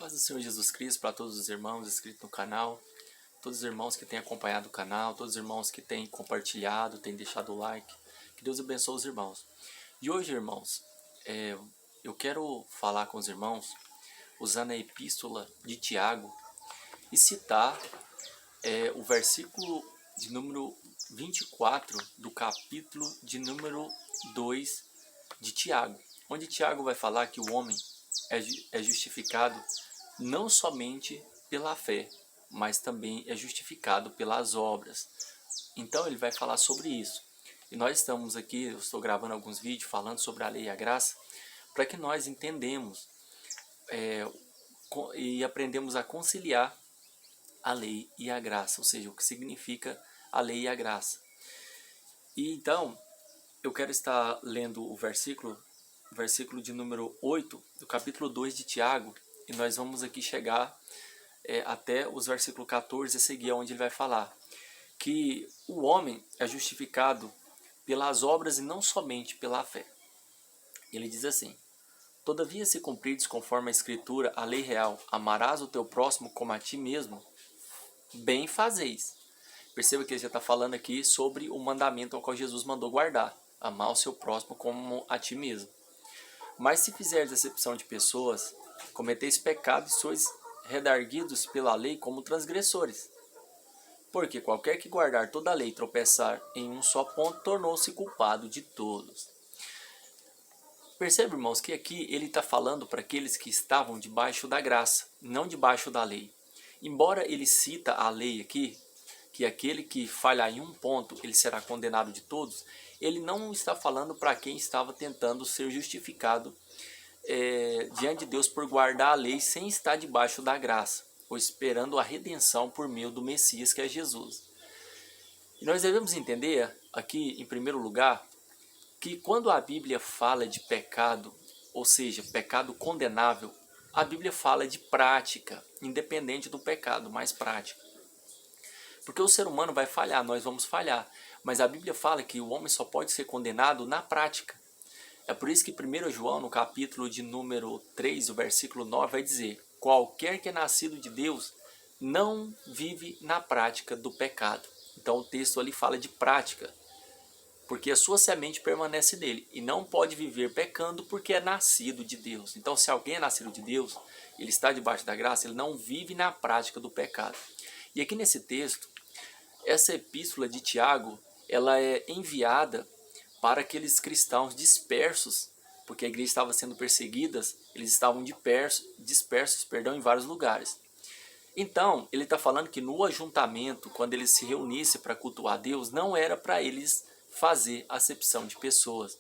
Paz do Senhor Jesus Cristo para todos os irmãos inscritos no canal, todos os irmãos que têm acompanhado o canal, todos os irmãos que têm compartilhado, têm deixado o like. Que Deus abençoe os irmãos. E hoje, irmãos, eu quero falar com os irmãos usando a epístola de Tiago e citar o versículo de número 24 do capítulo de número 2 de Tiago, onde Tiago vai falar que o homem é justificado não somente pela fé, mas também é justificado pelas obras. Então ele vai falar sobre isso. E nós estamos aqui, eu estou gravando alguns vídeos falando sobre a lei e a graça, para que nós entendemos e aprendemos a conciliar a lei e a graça, ou seja, o que significa a lei e a graça. E então, eu quero estar lendo o versículo de número 8 do capítulo 2 de Tiago, e nós vamos aqui chegar até os versículos 14 a seguir, onde ele vai falar que o homem é justificado pelas obras e não somente pela fé. Ele diz assim: todavia, se cumprides conforme a escritura, a lei real, amarás o teu próximo como a ti mesmo, bem fazeis. Perceba que ele já está falando aqui sobre o mandamento ao qual Jesus mandou guardar: amar o seu próximo como a ti mesmo. Mas se fizerdes acepção de pessoas, cometeis pecado e sois redarguidos pela lei como transgressores. Porque qualquer que guardar toda a lei e tropeçar em um só ponto, tornou-se culpado de todos. Percebe, irmãos, que aqui ele está falando para aqueles que estavam debaixo da graça, não debaixo da lei. Embora ele cita a lei aqui, que aquele que falhar em um ponto, ele será condenado de todos, ele não está falando para quem estava tentando ser justificado diante de Deus por guardar a lei sem estar debaixo da graça, ou esperando a redenção por meio do Messias, que é Jesus. E nós devemos entender aqui, em primeiro lugar, que quando a Bíblia fala de pecado, ou seja, pecado condenável, a Bíblia fala de prática, independente do pecado, mas prática. Porque o ser humano vai falhar, nós vamos falhar, mas a Bíblia fala que o homem só pode ser condenado na prática. É por isso que 1 João, no capítulo de número 3, o versículo 9, vai dizer: qualquer que é nascido de Deus não vive na prática do pecado. Então o texto ali fala de prática, porque a sua semente permanece nele, e não pode viver pecando porque é nascido de Deus. Então, se alguém é nascido de Deus, ele está debaixo da graça, ele não vive na prática do pecado. E aqui nesse texto, essa epístola de Tiago, ela é enviada para aqueles cristãos dispersos, porque a igreja estava sendo perseguida, eles estavam dispersos em vários lugares. Então, ele está falando que no ajuntamento, quando eles se reunissem para cultuar a Deus, não era para eles fazer acepção de pessoas.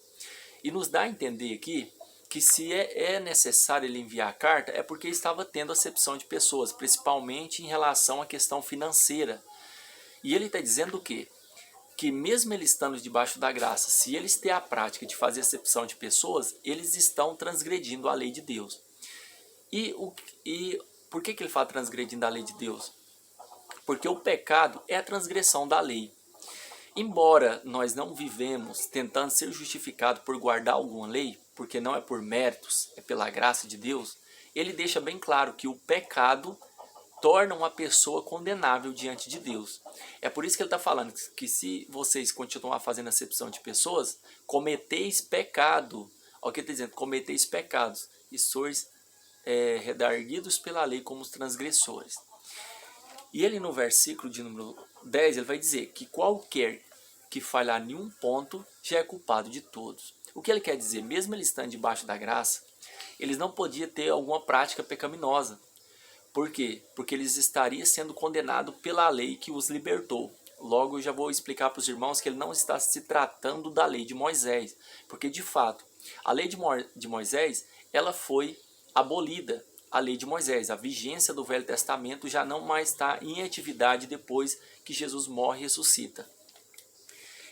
E nos dá a entender aqui que se é necessário ele enviar a carta, é porque estava tendo acepção de pessoas, principalmente em relação à questão financeira. E ele está dizendo o quê? Que mesmo eles estando debaixo da graça, se eles têm a prática de fazer acepção de pessoas, eles estão transgredindo a lei de Deus. E por que ele fala transgredindo a lei de Deus? Porque o pecado é a transgressão da lei. Embora nós não vivemos tentando ser justificado por guardar alguma lei, porque não é por méritos, é pela graça de Deus, ele deixa bem claro que o pecado torna uma pessoa condenável diante de Deus. É por isso que ele está falando que se vocês continuar fazendo acepção de pessoas, cometeis pecado. Olha o que ele está dizendo: cometeis pecados e sois redarguidos pela lei como os transgressores. E ele no versículo de número 10, ele vai dizer que qualquer que falhar em um ponto já é culpado de todos. O que ele quer dizer? Mesmo eles estando debaixo da graça, eles não podiam ter alguma prática pecaminosa. Por quê? Porque eles estariam sendo condenados pela lei que os libertou. Logo eu já vou explicar para os irmãos que ele não está se tratando da lei de Moisés. Porque de fato, a lei de Moisés, ela foi abolida. A lei de Moisés, a vigência do Velho Testamento já não mais está em atividade depois que Jesus morre e ressuscita.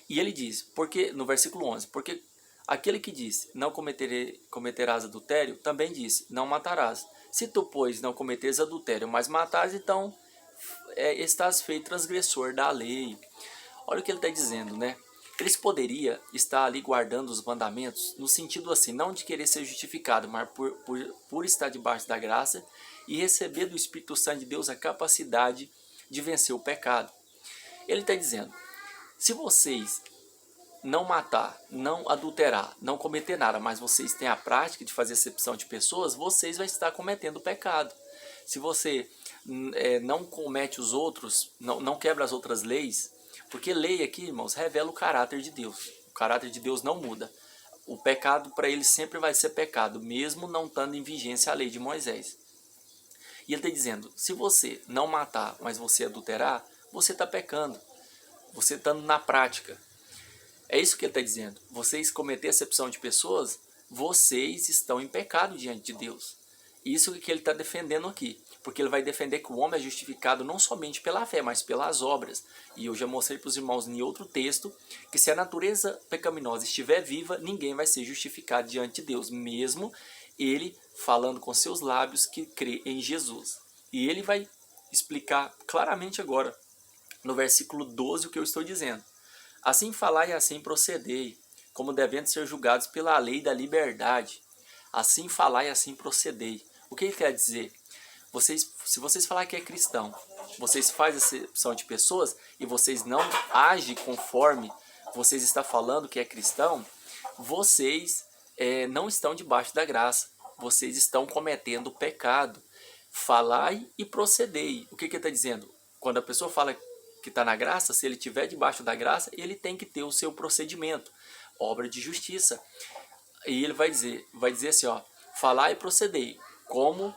E ele diz, porque no versículo 11, porque aquele que diz, não cometerás adultério, também diz, não matarás. Se tu, pois, não cometeres adultério, mas matares, então estás feito transgressor da lei. Olha o que ele está dizendo, né? Eles poderiam estar ali guardando os mandamentos no sentido assim, não de querer ser justificado, mas por estar debaixo da graça e receber do Espírito Santo de Deus a capacidade de vencer o pecado. Ele está dizendo, se vocês não matar, não adulterar, não cometer nada, mas vocês têm a prática de fazer acepção de pessoas, vocês vão estar cometendo pecado. Se você não comete os outros, não quebra as outras leis, porque lei aqui, irmãos, revela o caráter de Deus. O caráter de Deus não muda. O pecado para ele sempre vai ser pecado, mesmo não estando em vigência a lei de Moisés. E ele está dizendo, se você não matar, mas você adulterar, você está pecando. Você estando na prática. É isso que ele está dizendo. Vocês cometer acepção de pessoas, vocês estão em pecado diante de Deus. Isso que ele está defendendo aqui. Porque ele vai defender que o homem é justificado não somente pela fé, mas pelas obras. E eu já mostrei para os irmãos em outro texto, que se a natureza pecaminosa estiver viva, ninguém vai ser justificado diante de Deus. Mesmo ele falando com seus lábios que crê em Jesus. E ele vai explicar claramente agora, no versículo 12, o que eu estou dizendo. Assim falai e assim procedei, como devendo ser julgados pela lei da liberdade. Assim falai e assim procedei. O que ele quer dizer? Se vocês falar que é cristão, vocês fazem acepção de pessoas e vocês não agem conforme vocês estão falando que é cristão, vocês não estão debaixo da graça. Vocês estão cometendo pecado. Falai e procedei. O que ele está dizendo? Quando a pessoa fala que está na graça, se ele estiver debaixo da graça, ele tem que ter o seu procedimento, obra de justiça. E ele vai dizer assim, ó, falar e proceder, como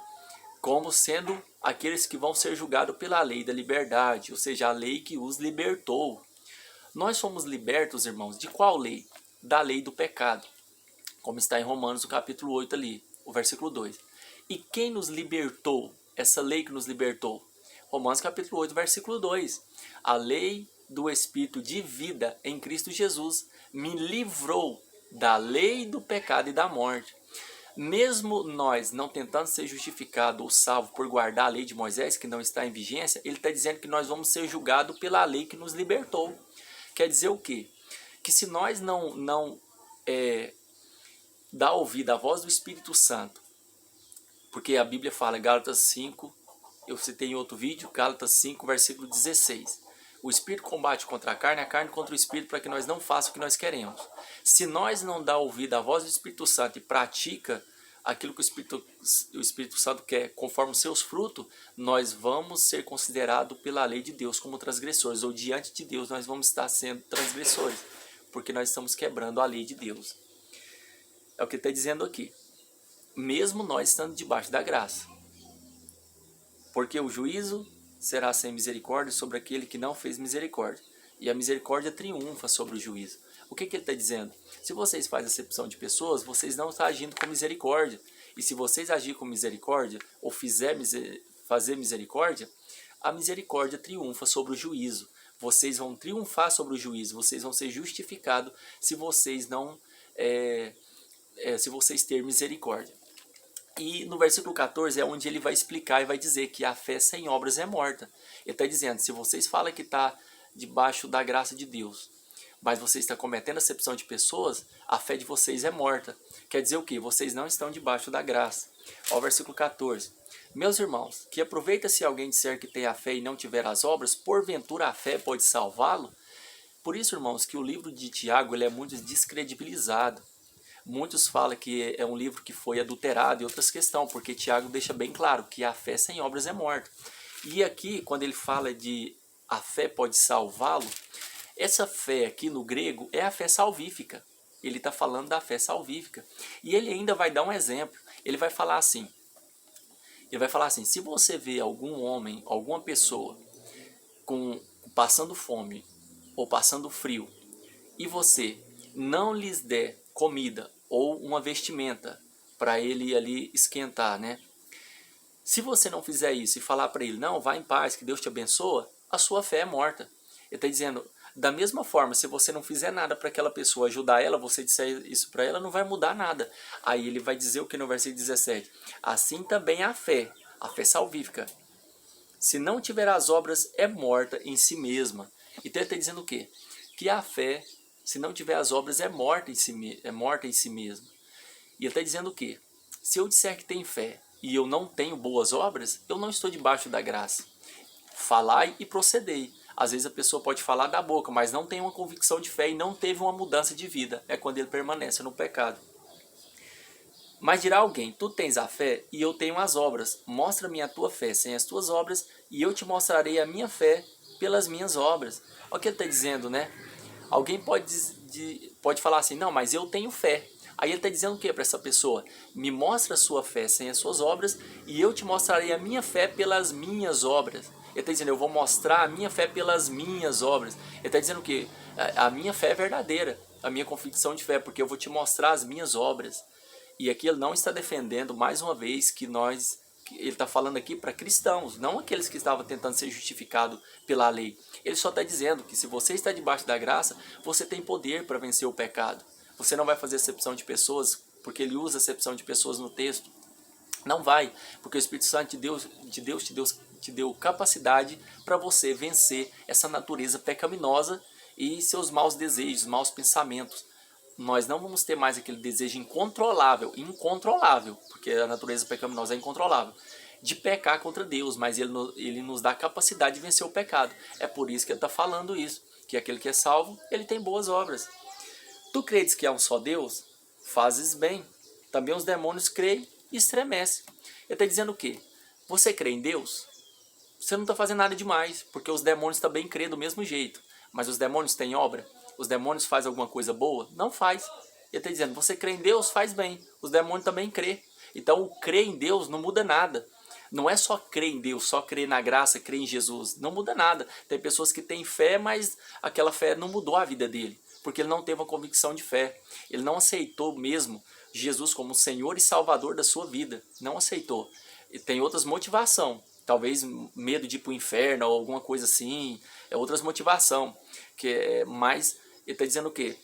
sendo aqueles que vão ser julgados pela lei da liberdade, ou seja, a lei que os libertou. Nós somos libertos, irmãos, de qual lei? Da lei do pecado, como está em Romanos, no capítulo 8 ali, o versículo 2. E quem nos libertou? Essa lei que nos libertou? Romanos capítulo 8, versículo 2. A lei do Espírito de vida em Cristo Jesus me livrou da lei do pecado e da morte. Mesmo nós não tentando ser justificado ou salvo por guardar a lei de Moisés, que não está em vigência, ele está dizendo que nós vamos ser julgados pela lei que nos libertou. Quer dizer o quê? Que se nós não dar ouvido à voz do Espírito Santo, porque a Bíblia fala, Gálatas 5, eu citei em outro vídeo, Gálatas 5, versículo 16. O Espírito combate contra a carne contra o Espírito, para que nós não façamos o que nós queremos. Se nós não dar ouvido à voz do Espírito Santo e pratica aquilo que o Espírito Santo quer, conforme os seus frutos, nós vamos ser considerados pela lei de Deus como transgressores, ou diante de Deus nós vamos estar sendo transgressores, porque nós estamos quebrando a lei de Deus. É o que ele está dizendo aqui. Mesmo nós estando debaixo da graça. Porque o juízo será sem misericórdia sobre aquele que não fez misericórdia. E a misericórdia triunfa sobre o juízo. O que ele está dizendo? Se vocês fazem acepção de pessoas, vocês não estão agindo com misericórdia. E se vocês agirem com misericórdia, ou fazer misericórdia, a misericórdia triunfa sobre o juízo. Vocês vão triunfar sobre o juízo. Vocês vão ser justificados se vocês não... se vocês terem misericórdia. E no versículo 14 é onde ele vai explicar e vai dizer que a fé sem obras é morta. Ele está dizendo, se vocês falam que está debaixo da graça de Deus, mas vocês estão cometendo acepção de pessoas, a fé de vocês é morta. Quer dizer o quê? Vocês não estão debaixo da graça. Ó, versículo 14. Meus irmãos, que aproveita se alguém disser que tem a fé e não tiver as obras, porventura a fé pode salvá-lo? Por isso, irmãos, que o livro de Tiago ele é muito descredibilizado. Muitos falam que é um livro que foi adulterado e outras questões, porque Tiago deixa bem claro que a fé sem obras é morta. E aqui, quando ele fala de a fé pode salvá-lo, essa fé aqui no grego é a fé salvífica. Ele está falando da fé salvífica. E ele ainda vai dar um exemplo. Ele vai falar assim, se você vê algum homem, alguma pessoa passando fome ou passando frio, e você não lhes der comida ou uma vestimenta para ele ali esquentar, né? Se você não fizer isso e falar para ele, não, vá em paz, que Deus te abençoa, a sua fé é morta. Ele está dizendo, da mesma forma, se você não fizer nada para aquela pessoa, ajudar ela, você disser isso para ela, não vai mudar nada. Aí ele vai dizer o que no versículo 17? Assim também a fé salvífica, se não tiver as obras, é morta em si mesma. Então ele está dizendo o quê? Que a fé Se não tiver as obras, é morta em si mesmo. E ele está dizendo o quê? Se eu disser que tenho fé e eu não tenho boas obras, eu não estou debaixo da graça. Falai e procedei. Às vezes a pessoa pode falar da boca, mas não tem uma convicção de fé e não teve uma mudança de vida. É quando ele permanece no pecado. Mas dirá alguém, tu tens a fé e eu tenho as obras. Mostra-me a tua fé sem as tuas obras e eu te mostrarei a minha fé pelas minhas obras. Olha o que ele está dizendo, né? Alguém pode falar assim, não, mas eu tenho fé. Aí ele está dizendo o que para essa pessoa? Me mostra a sua fé sem as suas obras e eu te mostrarei a minha fé pelas minhas obras. Ele está dizendo, eu vou mostrar a minha fé pelas minhas obras. Ele está dizendo o quê? A minha fé é verdadeira, a minha convicção de fé, porque eu vou te mostrar as minhas obras. E aqui ele não está defendendo, mais uma vez, ele está falando aqui para cristãos, não aqueles que estavam tentando ser justificados pela lei. Ele só está dizendo que se você está debaixo da graça, você tem poder para vencer o pecado. Você não vai fazer acepção de pessoas, porque ele usa acepção de pessoas no texto. Não vai, porque o Espírito Santo de Deus te deu capacidade para você vencer essa natureza pecaminosa e seus maus desejos, maus pensamentos. Nós não vamos ter mais aquele desejo incontrolável, porque a natureza pecaminosa é incontrolável, de pecar contra Deus, mas ele nos dá a capacidade de vencer o pecado. É por isso que ele está falando isso, que aquele que é salvo, ele tem boas obras. Tu credes que há um só Deus? Fazes bem. Também os demônios creem e estremecem. Ele está dizendo o quê? Você crê em Deus? Você não está fazendo nada demais, porque os demônios também crêem do mesmo jeito. Mas os demônios têm obra? Os demônios fazem alguma coisa boa? Não faz. Ele está dizendo, você crê em Deus? Faz bem. Os demônios também crêem. Então, o crer em Deus não muda nada. Não é só crer em Deus, só crer na graça, crer em Jesus. Não muda nada. Tem pessoas que têm fé, mas aquela fé não mudou a vida dele. Porque ele não teve uma convicção de fé. Ele não aceitou mesmo Jesus como Senhor e Salvador da sua vida. Não aceitou. E tem outras motivações. Talvez medo de ir para o inferno ou alguma coisa assim. É outras motivações. Mas ele está dizendo o quê?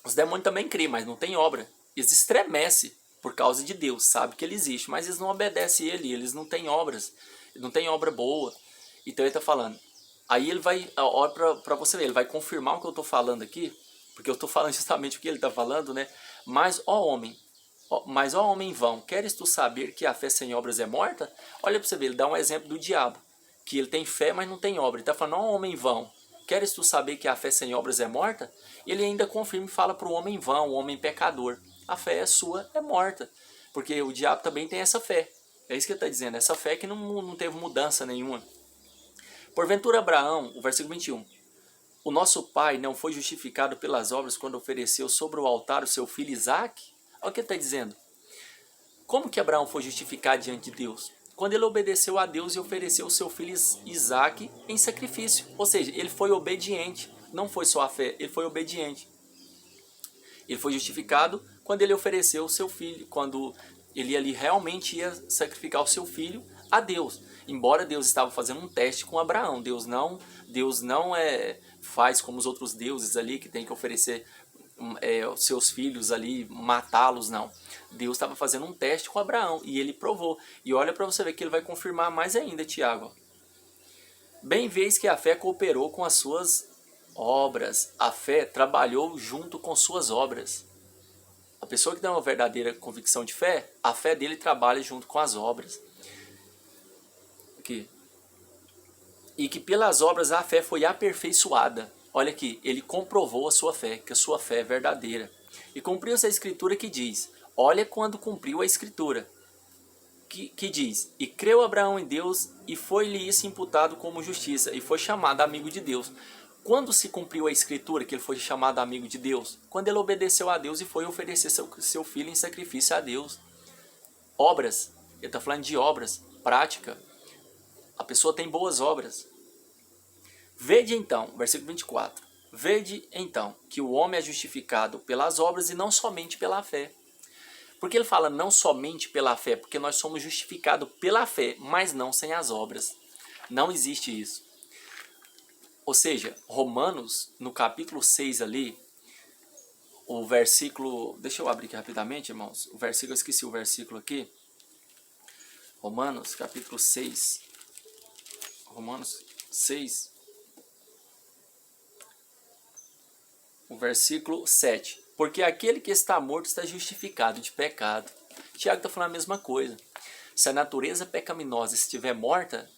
Os demônios também creem, mas não tem obra. Eles estremecem por causa de Deus. Sabe que ele existe, mas eles não obedecem ele. Eles não têm obras. Não tem obra boa. Então ele está falando. Aí ele vai, olha para você ver, ele vai confirmar o que eu estou falando aqui, porque eu estou falando justamente o que ele está falando, né? Mas, ó homem vão, queres tu saber que a fé sem obras é morta? Olha para você ver, ele dá um exemplo do diabo, que ele tem fé, mas não tem obra. Ele está falando, ó homem vão, queres tu saber que a fé sem obras é morta? Ele ainda confirma e fala para o homem vão, o homem pecador, a fé sua é morta, porque o diabo também tem essa fé. É isso que ele está dizendo, essa fé que não teve mudança nenhuma. Porventura Abraão, o versículo 21, o nosso pai não foi justificado pelas obras quando ofereceu sobre o altar o seu filho Isaque? Olha o que ele está dizendo. Como que Abraão foi justificado diante de Deus? Quando ele obedeceu a Deus e ofereceu o seu filho Isaque em sacrifício. Ou seja, ele foi obediente. Não foi só a fé, ele foi obediente. Ele foi justificado quando ele ofereceu o seu filho, quando ele ali realmente ia sacrificar o seu filho a Deus. Embora Deus estava fazendo um teste com Abraão, Deus não faz como os outros deuses ali que tem que oferecer os seus filhos ali, matá-los, não. Deus estava fazendo um teste com Abraão e ele provou. E olha para você ver que ele vai confirmar mais ainda, Tiago. Bem vês que a fé cooperou com as suas obras. A fé trabalhou junto com suas obras. A pessoa que tem uma verdadeira convicção de fé, a fé dele trabalha junto com as obras. Aqui. E que pelas obras a fé foi aperfeiçoada. Olha aqui, ele comprovou a sua fé, que a sua fé é verdadeira. E cumpriu-se a escritura que diz, olha quando cumpriu a escritura, que diz, e creu Abraão em Deus, e foi-lhe isso imputado como justiça, e foi chamado amigo de Deus. Quando se cumpriu a escritura, que ele foi chamado amigo de Deus? Quando ele obedeceu a Deus e foi oferecer seu filho em sacrifício a Deus. Obras, ele está falando de obras, prática. A pessoa tem boas obras. Vede então, versículo 24. Vede então que o homem é justificado pelas obras e não somente pela fé. Porque ele fala não somente pela fé, porque nós somos justificados pela fé, mas não sem as obras. Não existe isso. Ou seja, Romanos, no capítulo 6 ali, o versículo... Deixa eu abrir aqui rapidamente, irmãos. O versículo, eu esqueci o versículo aqui. Romanos, capítulo 6. Romanos 6. o versículo 7. Porque aquele que está morto está justificado de pecado. Tiago está falando a mesma coisa. Se a natureza pecaminosa estiver morta,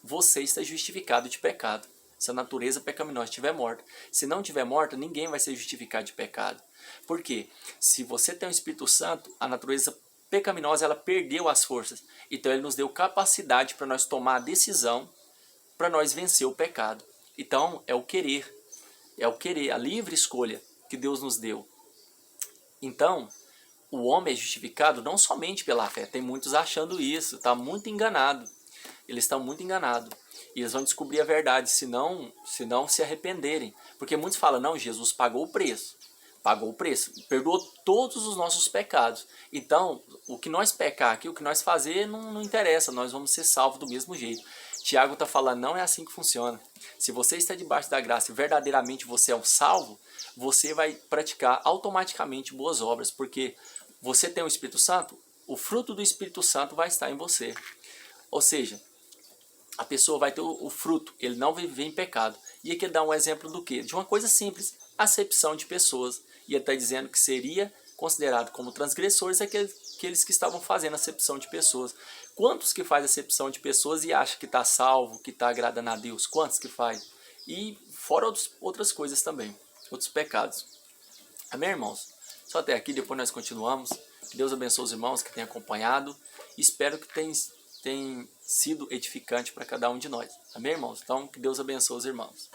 você está justificado de pecado. Se a natureza pecaminosa estiver morta. Se não estiver morta, ninguém vai ser justificado de pecado. Por quê? Se você tem o Espírito Santo, a natureza pecaminosa ela perdeu as forças. Então ele nos deu capacidade para nós tomar a decisão, para nós vencer o pecado. Então é o querer, a livre escolha que Deus nos deu. Então, o homem é justificado não somente pela fé. Tem muitos achando isso, está muito enganado. Eles estão muito enganados. E eles vão descobrir a verdade se não se arrependerem. Porque muitos falam, não, Jesus pagou o preço. Pagou o preço, perdoou todos os nossos pecados. Então, o que nós pecar aqui, o que nós fazer, não interessa, nós vamos ser salvos do mesmo jeito. Tiago está falando, não é assim que funciona. Se você está debaixo da graça e verdadeiramente você é um salvo, você vai praticar automaticamente boas obras, porque você tem o Espírito Santo, o fruto do Espírito Santo vai estar em você. Ou seja, a pessoa vai ter o fruto, ele não vai viver em pecado. E aqui ele dá um exemplo do quê? De uma coisa simples, acepção de pessoas. E ele está dizendo que seria considerado como transgressores aqueles que estavam fazendo acepção de pessoas. Quantos que faz acepção de pessoas e acha que está salvo, que está agradando a Deus? Quantos que faz? E fora outras coisas também, outros pecados. Amém, irmãos? Só até aqui, depois nós continuamos. Que Deus abençoe os irmãos que têm acompanhado. Espero que tenha sido edificante para cada um de nós. Amém, irmãos? Então, que Deus abençoe os irmãos.